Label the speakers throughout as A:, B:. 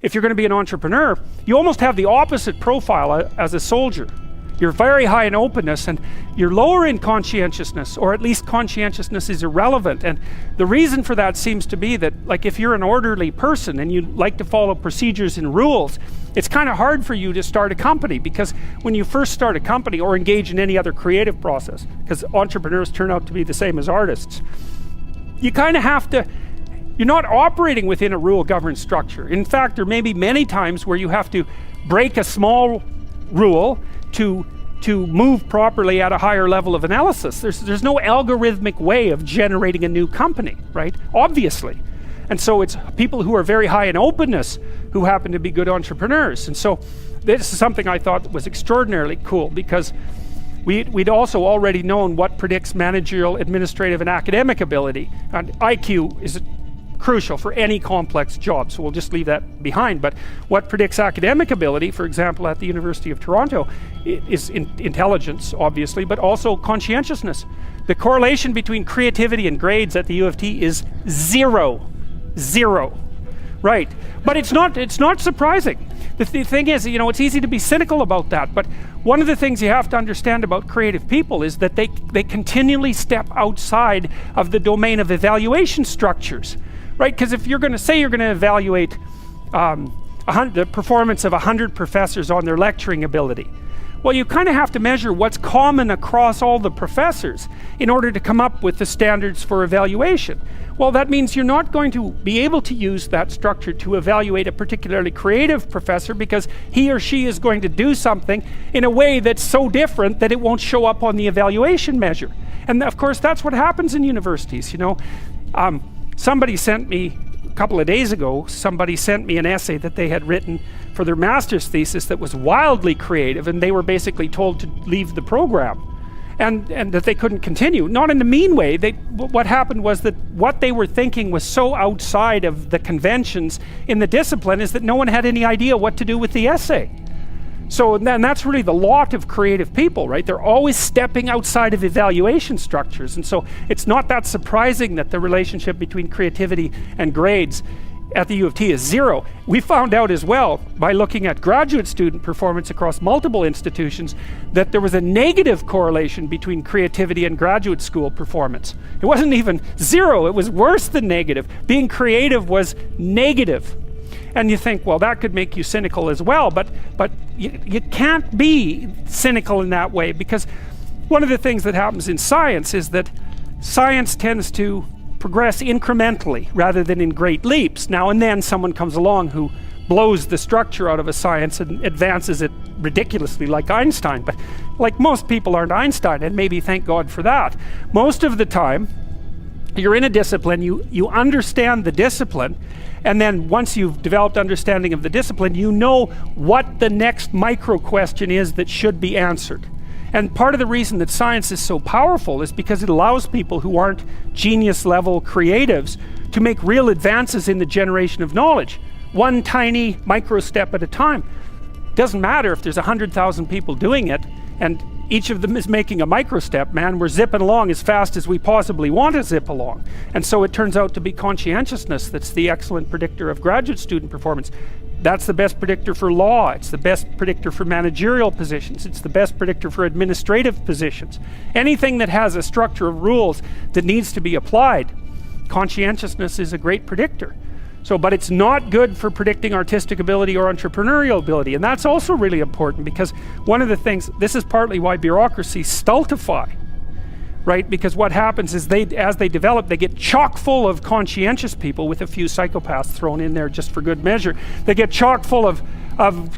A: if you're going to be an entrepreneur, you almost have the opposite profile as a soldier. You're very high in openness and you're lower in conscientiousness, or at least conscientiousness is irrelevant. And the reason for that seems to be that, like, if you're an orderly person and you like to follow procedures and rules, it's kind of hard for you to start a company, because when you first start a company or engage in any other creative process, because entrepreneurs turn out to be the same as artists, you kind of have to, you're not operating within a rule-governed structure. In fact, there may be many times where you have to break a small rule to move properly at a higher level of analysis. There's no algorithmic way of generating a new company, right? Obviously. And so it's people who are very high in openness who happen to be good entrepreneurs. And so this is something I thought was extraordinarily cool, because we'd also already known what predicts managerial, administrative, and academic ability. And IQ is crucial for any complex job, so we'll just leave that behind. But what predicts academic ability, for example, at the University of Toronto, is intelligence, obviously, but also conscientiousness. The correlation between creativity and grades at the U of T is zero. Right? But it's not surprising. The thing is, you know, it's easy to be cynical about that, but one of the things you have to understand about creative people is that they continually step outside of the domain of evaluation structures. Right? Because if you're going to say you're going to evaluate the performance of 100 professors on their lecturing ability, well, you kind of have to measure what's common across all the professors in order to come up with the standards for evaluation. Well, that means you're not going to be able to use that structure to evaluate a particularly creative professor, because he or she is going to do something in a way that's so different that it won't show up on the evaluation measure. And of course, that's what happens in universities, you know. Somebody sent me, a couple of days ago, somebody sent me an essay that they had written for their master's thesis that was wildly creative, and they were basically told to leave the program and that they couldn't continue. Not in a mean way. What happened was that what they were thinking was so outside of the conventions in the discipline is that no one had any idea what to do with the essay. So then that's really the lot of creative people, right? They're always stepping outside of evaluation structures. And so it's not that surprising that the relationship between creativity and grades at the U of T is zero. We found out as well, by looking at graduate student performance across multiple institutions, that there was a negative correlation between creativity and graduate school performance. It wasn't even zero, it was worse than negative. Being creative was negative. And you think, well, that could make you cynical as well, but you can't be cynical in that way, because one of the things that happens in science is that science tends to progress incrementally rather than in great leaps. Now and then someone comes along who blows the structure out of a science and advances it ridiculously, like Einstein. But like, most people aren't Einstein, and maybe thank God for that. Most of the time, you're in a discipline, you understand the discipline, and then once you've developed understanding of the discipline, you know what the next micro question is that should be answered. And part of the reason that science is so powerful is because it allows people who aren't genius level creatives to make real advances in the generation of knowledge, one tiny micro step at a time. Doesn't matter if there's 100,000 people doing it and each of them is making a micro step, man. We're zipping along as fast as we possibly want to zip along. And so it turns out to be conscientiousness that's the excellent predictor of graduate student performance. That's the best predictor for law. It's the best predictor for managerial positions. It's the best predictor for administrative positions. Anything that has a structure of rules that needs to be applied, conscientiousness is a great predictor. So, but it's not good for predicting artistic ability or entrepreneurial ability. And that's also really important, because one of the things, this is partly why bureaucracies stultify, right? Because what happens is as they develop, they get chock full of conscientious people, with a few psychopaths thrown in there just for good measure. They get chock full of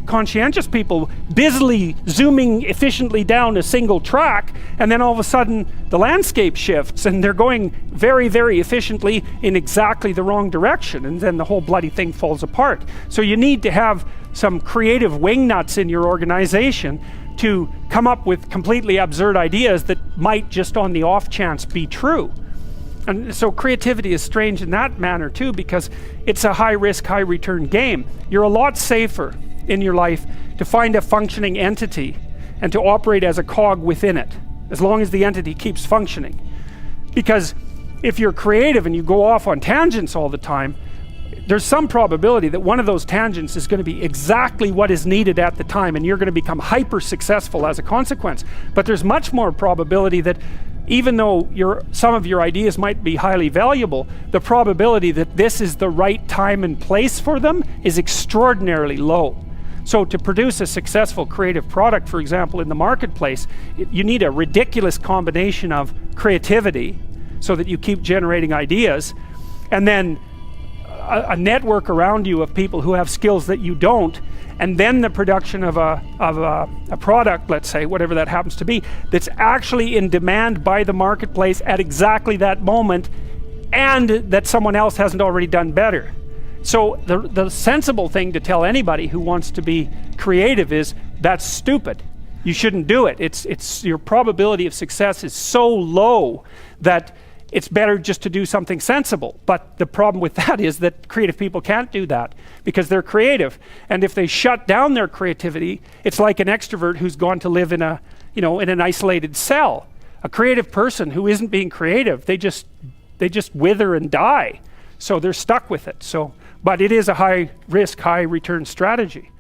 A: conscientious people busily zooming efficiently down a single track, and then all of a sudden the landscape shifts and they're going very, very efficiently in exactly the wrong direction, and then the whole bloody thing falls apart. So you need to have some creative wingnuts in your organization to come up with completely absurd ideas that might just on the off chance be true. And so creativity is strange in that manner too, because it's a high risk, high return game. You're a lot safer in your life to find a functioning entity and to operate as a cog within it, as long as the entity keeps functioning. Because if you're creative and you go off on tangents all the time, there's some probability that one of those tangents is going to be exactly what is needed at the time, and you're going to become hyper successful as a consequence. But there's much more probability that even though some of your ideas might be highly valuable, the probability that this is the right time and place for them is extraordinarily low. So to produce a successful creative product, for example, in the marketplace, you need a ridiculous combination of creativity so that you keep generating ideas, and then a network around you of people who have skills that you don't, and then the production of a product, let's say, whatever that happens to be, that's actually in demand by the marketplace at exactly that moment, and that someone else hasn't already done better. So the sensible thing to tell anybody who wants to be creative is, that's stupid. You shouldn't do it. It's your probability of success is so low that it's better just to do something sensible. But the problem with that is that creative people can't do that because they're creative. And if they shut down their creativity, it's like an extrovert who's gone to live in an isolated cell. A creative person who isn't being creative, they just wither and die. So they're stuck with it. But it is a high risk, high return strategy.